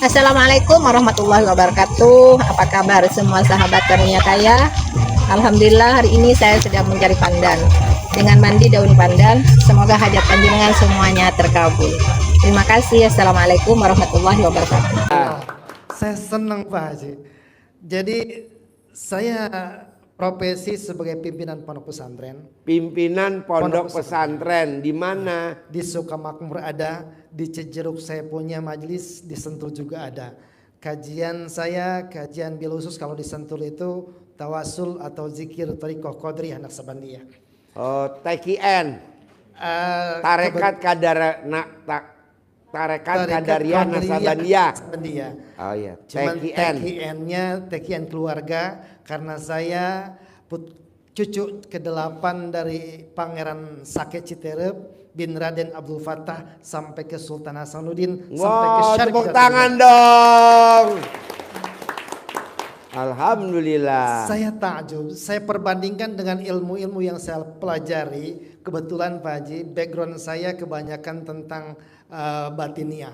Assalamualaikum warahmatullahi wabarakatuh. Apa kabar semua sahabat karunia kaya? Alhamdulillah hari ini saya sedang mencari pandan. Dengan mandi daun pandan, semoga hajat panjenengan semuanya terkabul. Terima kasih. Assalamualaikum warahmatullahi wabarakatuh. Saya senang Pak Haji. Jadi saya profesi sebagai pimpinan pondok pesantren. Pimpinan pondok pesantren di mana? Di Sukamakmur ada, di Cijeruk saya punya majelis, di Sentul juga ada. Kajian saya, kajian bil khusus kalau di Sentul itu tawasul atau zikir Thariqah Qadiriyah Naqsabandiyah. Oh, TKN. Tarekat Qadariyah Naqsabandiyah. Oh iya, Cuman TKN. TKN-nya TKN keluarga karena saya cucu ke-8 dari Pangeran Sake Citerep bin Raden Abdul Fattah sampai ke Sultan Hasanuddin sampai ke Wow, Syarif. tepuk tangan dong. Alhamdulillah. Saya takjub, saya perbandingkan dengan ilmu-ilmu yang saya pelajari. Kebetulan Pak Haji, background saya kebanyakan tentang batiniah,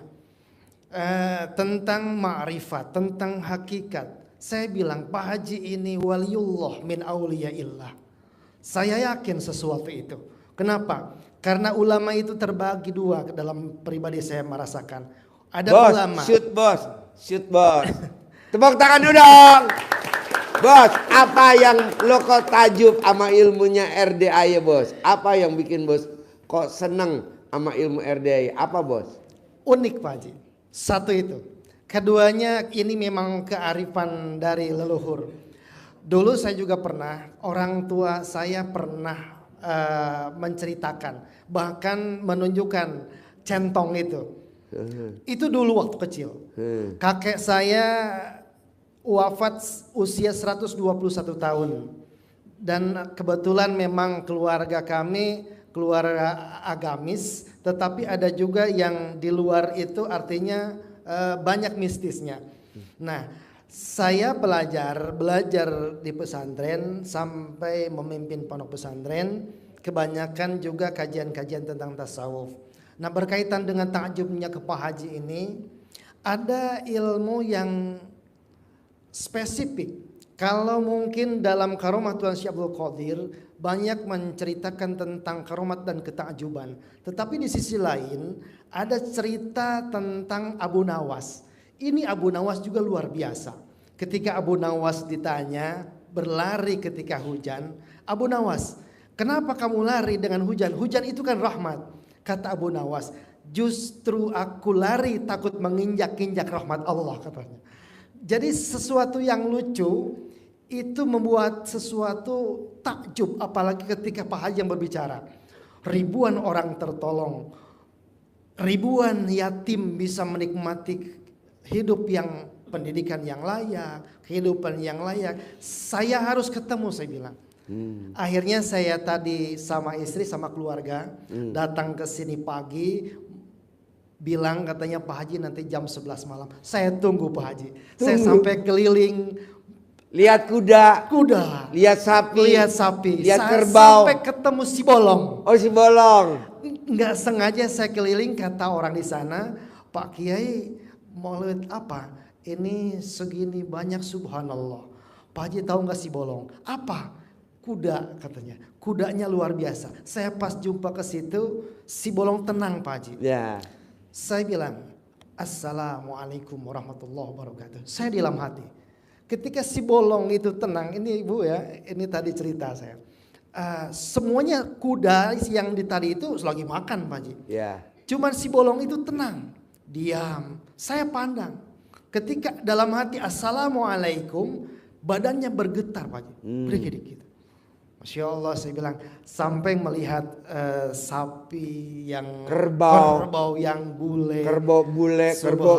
tentang ma'rifat, tentang hakikat. Saya bilang Pak Haji ini waliullah min auliyaillah. Saya yakin sesuatu itu. Kenapa? Karena ulama itu terbagi dua dalam pribadi saya merasakan. Ada Bos, ulama. shoot bos. Tepuk tangan dulu dong. Bos, apa yang lo kok tajub sama ilmunya RDA ya bos? Apa yang bikin bos kok seneng sama ilmu RDA? Apa bos? Unik Pak Haji. Satu itu. Keduanya ini memang kearifan dari leluhur. Dulu saya juga pernah, orang tua saya pernah menceritakan, bahkan menunjukkan centong itu. Itu dulu waktu kecil. Kakek saya wafat usia 121 tahun. Dan kebetulan memang keluarga kami keluarga agamis, tetapi ada juga yang di luar itu artinya banyak mistisnya. Nah, saya belajar di pesantren sampai memimpin pondok pesantren, kebanyakan juga kajian-kajian tentang tasawuf. Nah, berkaitan dengan takjubnya ke Pak Haji ini, ada ilmu yang spesifik. Kalau mungkin dalam Karomah Tuan Syekh Abdul Qadir banyak menceritakan tentang karomat dan ketakjuban. Tetapi di sisi lain ada cerita tentang Abu Nawas. Ini Abu Nawas juga luar biasa. Ketika Abu Nawas ditanya berlari ketika hujan, Abu Nawas, kenapa kamu lari dengan hujan? Hujan itu kan rahmat. Kata Abu Nawas, justru aku lari takut menginjak-injak rahmat Allah katanya. Jadi sesuatu yang lucu itu membuat sesuatu takjub, apalagi ketika Pak Haji yang berbicara. Ribuan orang tertolong, ribuan yatim bisa menikmati hidup yang pendidikan yang layak, kehidupan yang layak. Saya harus ketemu, saya bilang. Akhirnya saya tadi sama istri sama keluarga datang ke sini pagi, bilang katanya Pak Haji nanti jam 11 malam. Saya tunggu Pak Haji. Saya sampai keliling, lihat kuda, lihat sapi, lihat kerbau, sampai ketemu si bolong. Oh si bolong. Nggak sengaja saya keliling, kata orang di sana, Pak Kiai mau lihat apa? Ini segini banyak, subhanallah. Pak Haji tahu nggak si bolong? Apa? Kuda katanya. Kudanya luar biasa. Saya pas jumpa ke situ, si bolong tenang Pak Haji. Ya. Saya bilang, Assalamualaikum warahmatullahi wabarakatuh. Saya di dalam hati. Ketika si bolong itu tenang, ini ibu ya, ini tadi cerita saya. Semuanya kuda yang di tadi itu lagi makan Pak Haji. Ya. Cuman si bolong itu tenang, diam. Saya pandang. Ketika dalam hati Assalamualaikum, badannya bergetar Pak Haji. Dikit-dikit. Masya Allah, saya bilang, sampai melihat sapi yang kerbau yang bule, kerbau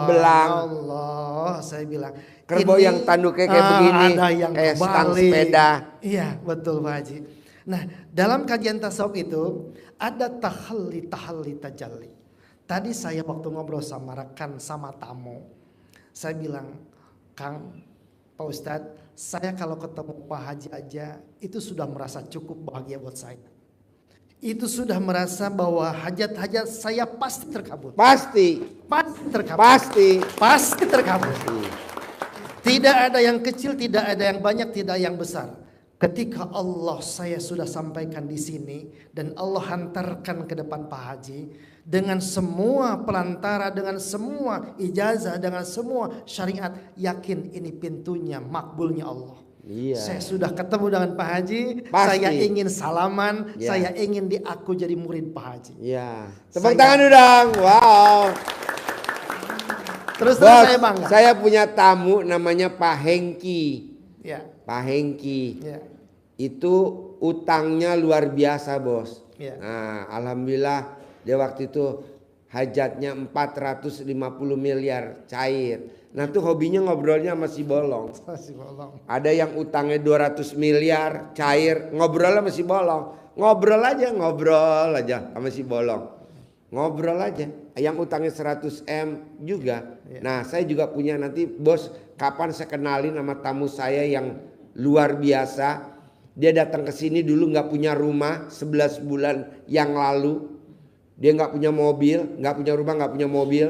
belang. Allah, saya bilang, kerbau ini, yang tanduknya kayak begini, ada yang kayak stang kebalik. sepeda. Iya, betul Pak Haji. Nah, dalam kajian tasawuf itu ada tahalli tajalli. Tadi saya waktu ngobrol sama rekan sama tamu, saya bilang, Kang, Pak Ustadz, saya kalau ketemu Pak Haji aja itu sudah merasa cukup bahagia buat saya. itu sudah merasa bahwa hajat-hajat saya pasti terkabul. Pasti. Pasti terkabul. Pasti. Pasti terkabul. Tidak ada yang kecil, tidak ada yang banyak, tidak yang besar. Ketika Allah saya sudah sampaikan di sini dan Allah hantarkan ke depan Pak Haji dengan semua pelantara, dengan semua ijazah, dengan semua syariat, yakin ini pintunya makbulnya Allah. Iya. Saya sudah ketemu dengan Pak Haji, Pasti. saya ingin salaman, Ya. saya ingin diaku jadi murid Pak Haji. Ya. Tepuk tangan dulu dong. Wow. Terus Bos, saya bangga. saya punya tamu namanya Pak Hengki. Ya, Pak Hengki. ya, Itu utangnya luar biasa, Bos. ya. Nah, alhamdulillah dia waktu itu hajatnya 450 miliar cair. Nah, tuh hobinya ngobrolnya masih bolong. Masih bolong. Ada yang utangnya 200 miliar cair, ngobrolnya masih bolong. Ngobrol aja sama si bolong. Ngobrol aja. Yang utangnya 100 M juga. Nah, saya juga punya nanti, Bos, kapan saya kenalin sama tamu saya yang luar biasa. Dia datang ke sini dulu nggak punya rumah 11 bulan yang lalu. Dia nggak punya mobil, nggak punya rumah, nggak punya mobil.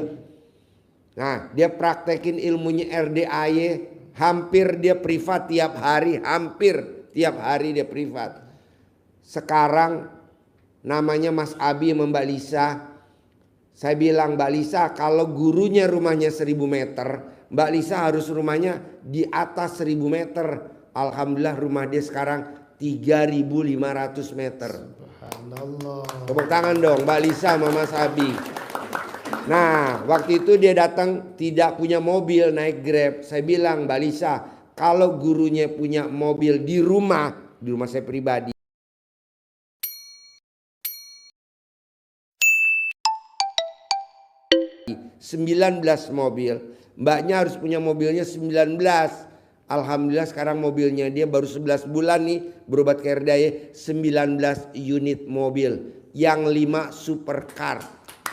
Nah, dia praktekin ilmunya RDAY, hampir dia privat tiap hari, hampir tiap hari dia privat. Sekarang namanya Mas Abi sama Mbak Lisa. Saya bilang, Mbak Lisa, kalau gurunya rumahnya 1000 meter, Mbak Lisa harus rumahnya di atas 1000 meter. Alhamdulillah rumah dia sekarang 3.500 meter. Subhanallah. Tepuk tangan dong Mbak Lisa sama Mas Abi. Nah, waktu itu dia datang tidak punya mobil, naik Grab. Saya bilang, Mbak Lisa, kalau gurunya punya mobil di rumah saya pribadi, 19 mobil. Mbaknya harus punya mobilnya 19. Alhamdulillah sekarang mobilnya dia baru 11 bulan nih berobat ke RDAY, 19 unit mobil. Yang 5 supercar.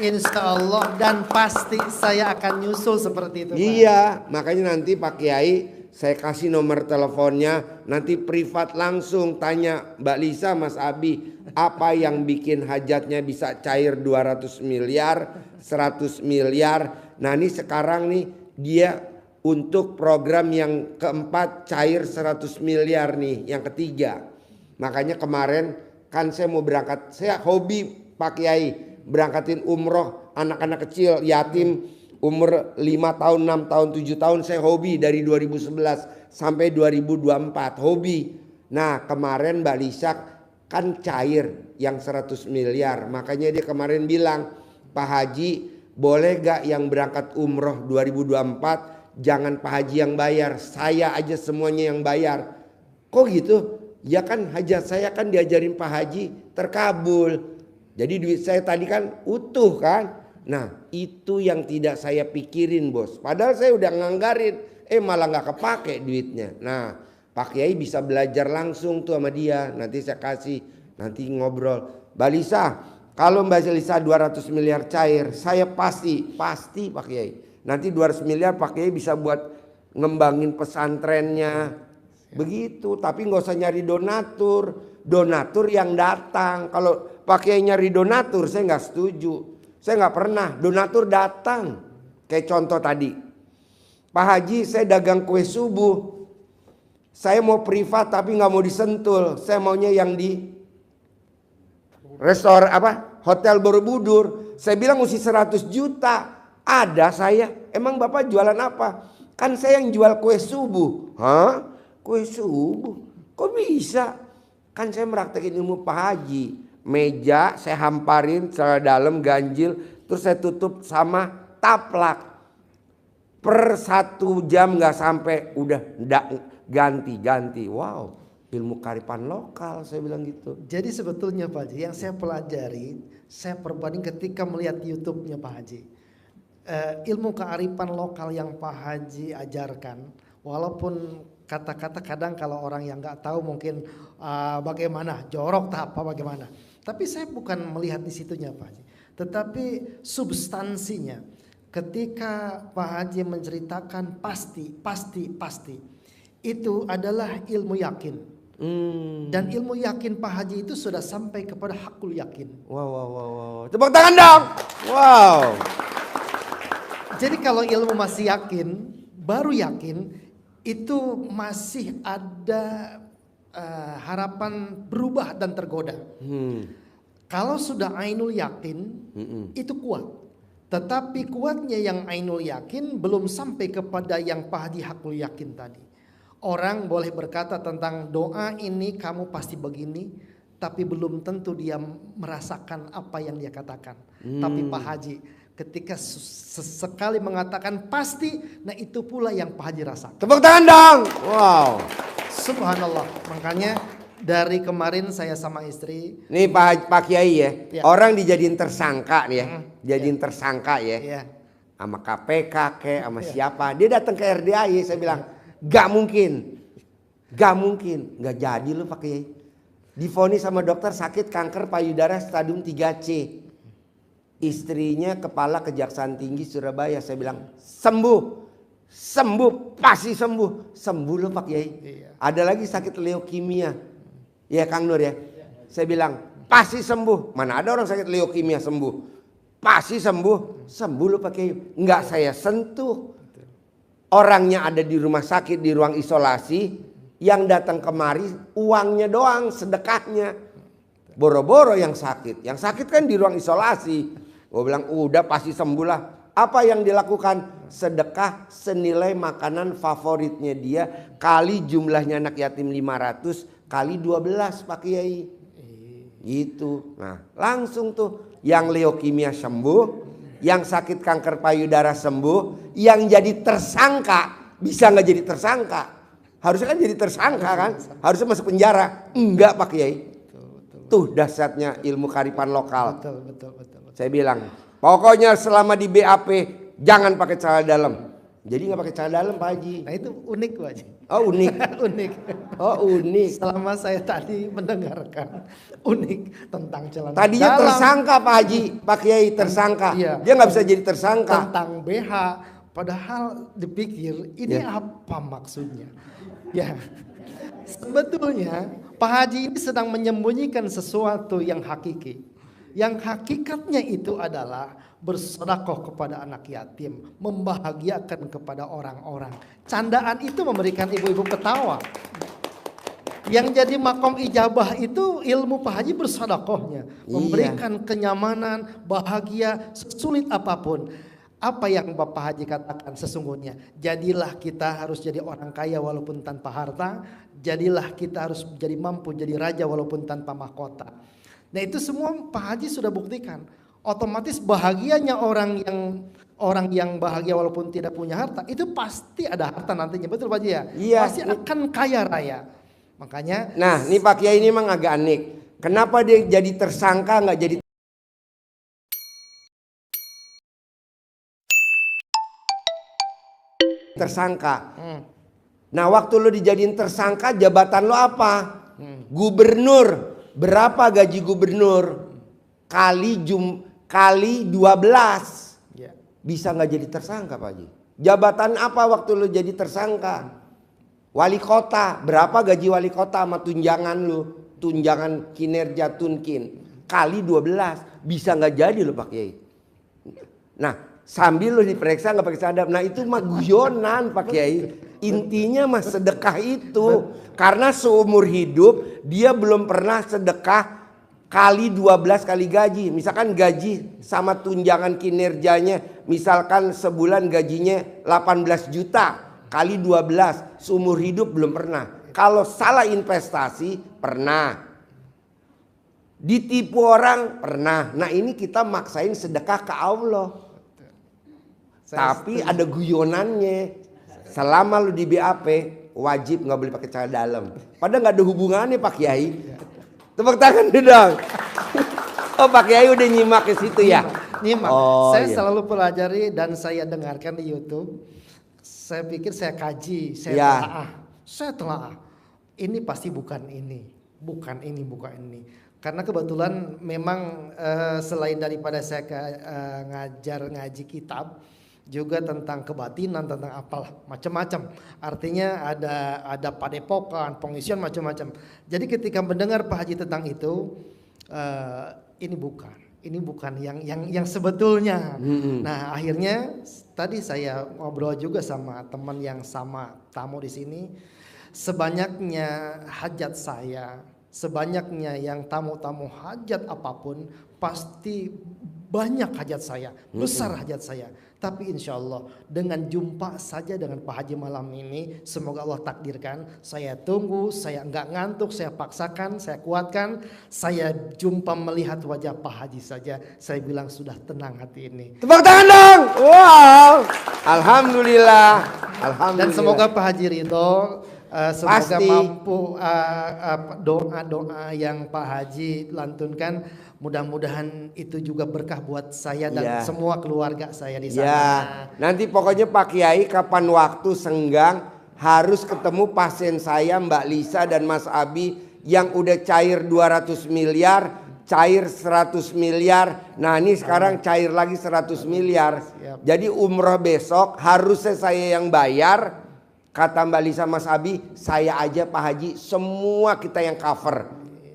Insya Allah, dan pasti saya akan nyusul seperti itu, Pak. Iya, makanya nanti Pak Kiai saya kasih nomor teleponnya, nanti privat langsung tanya Mbak Lisa, Mas Abi, apa yang bikin hajatnya bisa cair 200 miliar, 100 miliar. Nah, ini sekarang nih dia untuk program yang keempat cair 100 miliar nih, yang ketiga. Makanya kemarin kan saya mau berangkat, saya hobi Pak Kiai, berangkatin umroh anak-anak kecil yatim umur 5 tahun, 6 tahun, 7 tahun, saya hobi dari 2011 sampai 2024, hobi. Nah, kemarin Mbak Lisa kan cair yang 100 miliar. Makanya dia kemarin bilang, Pak Haji boleh gak yang berangkat umroh 2024 jangan Pak Haji yang bayar, saya aja semuanya yang bayar. Kok gitu? Ya kan hajat saya kan diajarin Pak Haji terkabul. Jadi duit saya tadi kan utuh kan. Nah, itu yang tidak saya pikirin, Bos. Padahal saya udah nganggarin, malah gak kepake duitnya. Nah, Pak Kiai bisa belajar langsung tuh sama dia. Nanti saya kasih, nanti ngobrol. Mbak Lisa, kalau Mbak Lisa 200 miliar cair, saya pasti Pak Kiai. Nanti 200 miliar Pak Kiai bisa buat ngembangin pesantrennya. Begitu, tapi nggak usah nyari donatur yang datang. Kalau Pak Kiai nyari donatur, saya nggak setuju. Saya nggak pernah donatur datang. Kayak contoh tadi, Pak Haji saya dagang kue subuh, saya mau privat tapi nggak mau disentul. Saya maunya yang di restoran hotel Borobudur. Saya bilang mesti 100 juta. Ada saya. Emang Bapak jualan apa? Kan saya yang jual kue subuh. Hah? Kue subuh? Kok bisa? Kan saya meraktekin ilmu Pak Haji. Meja saya hamparin secara dalam ganjil, terus saya tutup sama taplak. Per 1 jam nggak sampai udah ganti. Wow, ilmu kearifan lokal, saya bilang gitu. Jadi sebetulnya Pak Haji, yang saya pelajari, saya perbanding ketika melihat YouTube-nya Pak Haji. Ilmu kearifan lokal yang Pak Haji ajarkan, walaupun kata-kata kadang kalau orang yang nggak tahu mungkin bagaimana, jorok tak apa bagaimana. Tapi saya bukan melihat di situnya Pak Haji, tetapi substansinya. Ketika Pak Haji menceritakan pasti, itu adalah ilmu yakin. Dan ilmu yakin Pak Haji itu sudah sampai kepada hakul yakin. Wow. Tepuk tangan dong. Wow. Jadi kalau ilmu masih yakin, baru yakin, itu masih ada harapan berubah dan tergoda. Kalau sudah ainul yakin, itu kuat. Tetapi kuatnya yang ainul yakin belum sampai kepada yang Pak Haji hakul yakin tadi. Orang boleh berkata tentang doa ini kamu pasti begini, tapi belum tentu dia merasakan apa yang dia katakan. Tapi Pak Haji ketika sesekali mengatakan pasti, nah itu pula yang Pak Haji rasakan. Tepuk tangan dong. Wow. Subhanallah. Makanya dari kemarin saya sama istri. Nih Pak Kiai ya, Ya. orang dijadiin tersangka nih ya, jadiin tersangka ya, Ya. sama KPK kayak sama siapa, dia datang ke RDAY, saya bilang gak mungkin, gak jadi lu Pak Kiai. Divonis sama dokter sakit kanker payudara stadium 3C. Istrinya kepala Kejaksaan Tinggi Surabaya, saya bilang sembuh, pasti sembuh lu Pak Kiai. Iya. Ada lagi sakit leukemia, ya Kang Nur ya. Saya bilang pasti sembuh. Mana ada orang sakit leukemia sembuh? Pasti sembuh lu Pak Kiai. Enggak saya sentuh. Orangnya ada di rumah sakit, di ruang isolasi. Yang datang kemari uangnya doang, sedekahnya. Boro-boro yang sakit. Yang sakit kan di ruang isolasi. Gue bilang udah pasti sembuh lah. Apa yang dilakukan? Sedekah senilai makanan favoritnya dia. Kali jumlahnya anak yatim 500 kali 12 Pak Kiai. Gitu. Nah langsung tuh yang leukemia sembuh. Yang sakit kanker payudara sembuh. Yang jadi tersangka. Bisa gak jadi tersangka? Harusnya kan jadi tersangka kan? Harusnya masuk penjara. Enggak Pak Kiai. Tuh dahsyatnya ilmu kearifan lokal. Betul. Saya bilang, pokoknya selama di BAP jangan pakai celana dalam. Jadi nggak pakai celana dalam Pak Haji. Nah itu unik Pak Haji. Oh unik. Unik. Oh unik. Selama saya tadi mendengarkan unik tentang celana Tadinya dalam, tersangka Pak Haji, Pak Kiai tersangka. Iya. Dia nggak bisa jadi tersangka. tentang BH, padahal dipikir ini apa maksudnya? Ya, sebetulnya Pak Haji ini sedang menyembunyikan sesuatu yang hakiki. Yang hakikatnya itu adalah bersedekah kepada anak yatim, membahagiakan kepada orang-orang. Candaan itu memberikan ibu-ibu ketawa. Yang jadi makom ijabah itu ilmu Pak Haji bersedekahnya, memberikan kenyamanan, bahagia, sesulit apapun. Apa yang Bapak Haji katakan sesungguhnya, jadilah kita harus jadi orang kaya walaupun tanpa harta, jadilah kita harus jadi mampu jadi raja walaupun tanpa mahkota. Nah itu semua Pak Haji sudah buktikan. Otomatis bahagianya orang yang bahagia walaupun tidak punya harta itu pasti ada harta nantinya, betul Pak Haji ya? Iya. Pasti akan kaya raya. Makanya. Nah, nih Pak Kiai ini memang agak aneh. Kenapa dia jadi tersangka nggak jadi tersangka? Nah, waktu lo dijadiin tersangka, jabatan lo apa? Gubernur. Berapa gaji gubernur? Kali 12. Ya. Bisa nggak jadi tersangka Pak Haji? Jabatan apa waktu lo jadi tersangka? Wali kota. Berapa gaji wali kota sama tunjangan lo? Tunjangan kinerja tunkin. Kali 12. Bisa nggak jadi lo Pak Kiai? Nah sambil lo diperiksa nggak pakai cadar. Nah itu mah guyonan Pak Kiai. Intinya mah sedekah itu. Karena seumur hidup dia belum pernah sedekah kali 12 kali gaji. Misalkan gaji sama tunjangan kinerjanya. Misalkan sebulan gajinya 18 juta. Kali 12. Seumur hidup belum pernah. Kalau salah investasi pernah. Ditipu orang pernah. Nah ini kita maksain sedekah ke Allah. Tapi ada guyonannya. Selama lu di BAP wajib nggak boleh pakai celana dalam. Padahal nggak ada hubungannya Pak Kiai. Tepuk tangan dulu dong. Oh Pak Kiai udah nyimak ke situ ya. Nyimak. Oh, Saya iya. selalu pelajari dan saya dengarkan di YouTube. Saya pikir saya kaji, saya Ya. telaah. Ini pasti bukan ini, bukan ini. Karena kebetulan memang selain daripada saya ngaji kitab, juga tentang kebatinan, tentang apalah macam-macam. Artinya ada padepokan, pengisian macam-macam. Jadi ketika mendengar Pak Haji tentang itu, ini bukan yang sebetulnya. Nah, akhirnya tadi saya ngobrol juga sama teman yang sama tamu di sini. Sebanyaknya hajat saya, sebanyaknya yang tamu-tamu hajat apapun, pasti banyak hajat saya, besar hajat saya. Tapi insya Allah dengan jumpa saja dengan Pak Haji malam ini, semoga Allah takdirkan. Saya tunggu, saya nggak ngantuk, saya paksakan, saya kuatkan. Saya jumpa melihat wajah Pak Haji saja, saya bilang sudah tenang hati ini. Tepuk tangan dong. Wow. Alhamdulillah. Alhamdulillah. Dan semoga Pak Haji ridho. Semoga Pasti. mampu doa-doa yang Pak Haji lantunkan, mudah-mudahan itu juga berkah buat saya dan Ya. semua keluarga saya di sana. Ya, nanti pokoknya Pak Kiai kapan waktu senggang harus ketemu pasien saya Mbak Lisa dan Mas Abi yang udah cair 200 miliar, cair 100 miliar. Nah, ini sekarang cair lagi 100 miliar. Siap. Jadi umroh besok harusnya saya yang bayar. Kata Mbak Lisa, Mas Abi, saya aja Pak Haji, semua kita yang cover.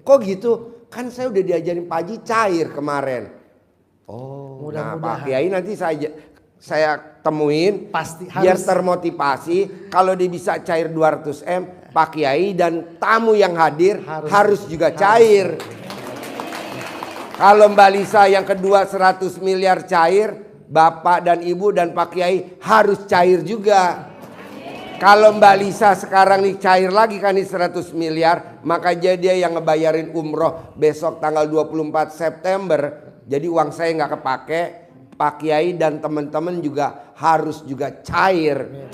Kok gitu? Kan saya udah diajarin Pak Haji cair kemarin. Oh, nah Pak Kiai nanti saya temuin, Pasti biar harus. termotivasi. Kalau dia bisa cair 200 M, Pak Kiai dan tamu yang hadir harus juga cair. Kalau Mbak Lisa yang kedua 100 miliar cair, Bapak dan Ibu dan Pak Kiai harus cair juga. Kalau Mbak Lisa sekarang nih cair lagi kan nih 100 miliar, maka dia yang ngebayarin umroh besok tanggal 24 September. Jadi uang saya nggak kepake, Pak Kiai dan teman-teman juga harus juga cair.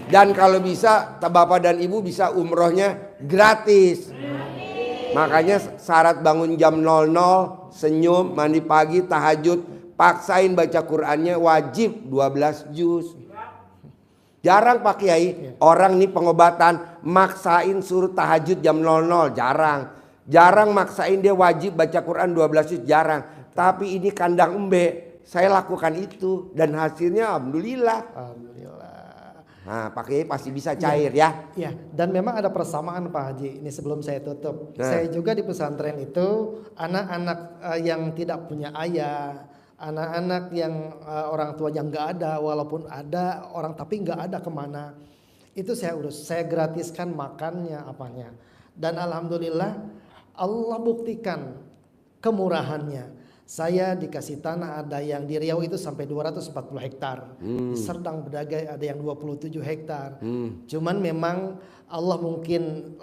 Dan kalau bisa Bapak dan Ibu bisa umrohnya gratis. Makanya syarat bangun jam 00, senyum, mandi pagi, tahajud, paksain baca Qur'annya wajib 12 juz. Jarang Pak Kiai, orang nih pengobatan maksain suruh tahajud jam 00, jarang. Jarang maksain dia wajib baca Quran 12 juz, jarang. Tapi ini kandang embe, saya lakukan itu dan hasilnya alhamdulillah. Alhamdulillah. Nah, Pak Kiai pasti bisa cair ya. Ya, dan memang ada persamaan Pak Haji. Ini sebelum saya tutup. Nah. Saya juga di pesantren itu anak-anak yang tidak punya ayah, anak-anak yang orang tua yang nggak ada, walaupun ada orang tapi nggak ada kemana, itu saya urus, saya gratiskan makannya apanya. Dan alhamdulillah Allah buktikan kemurahannya. Saya dikasih tanah, ada yang di Riau itu sampai 240 hektar, di Serdang Bedagai ada yang 27 hektar. Cuman memang Allah mungkin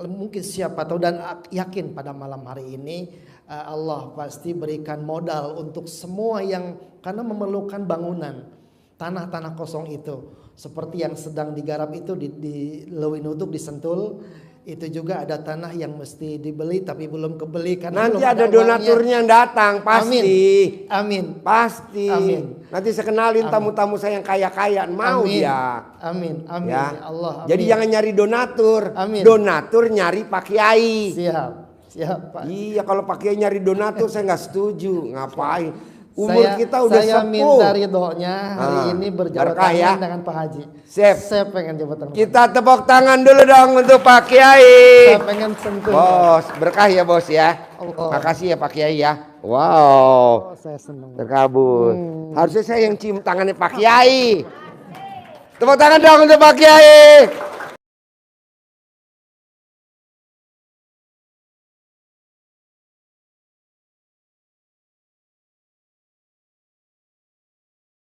siapa tahu dan yakin pada malam hari ini Allah pasti berikan modal untuk semua yang karena memerlukan bangunan. Tanah-tanah kosong itu seperti yang sedang digarap itu di Lewinuduk di Sentul, itu juga ada tanah yang mesti dibeli tapi belum kebeli karena Nanti belum ada uangnya. donaturnya yang datang pasti. Amin. Pasti. Amin. Nanti saya kenalin tamu-tamu saya yang kaya-kaya, mau Amin. dia. Amin. Amin. Ya. Ya Allah. Amin. Jadi jangan nyari donatur. Amin. Donatur nyari Pak Kiai. Siap. Siap Pak. Iya, kalau Pak Kiai nyari donatur saya nggak setuju. Ngapain? Umur kita udah saya sepuh. minta ridhonya hari ini berjabat berkah ya. tangan dengan Pak Haji. Sip. Saya pengen jabat tangan. Kita tepuk tangan dulu dong untuk Pak Saya Kiai. pengen sentuh. Bos, berkah ya bos ya. Allah. Makasih ya Pak Kiai ya. Wow, Oh, saya senang. terkabul. Harusnya saya yang cium tangannya Pak Kiai. Tepuk tangan dong untuk Pak Kiai.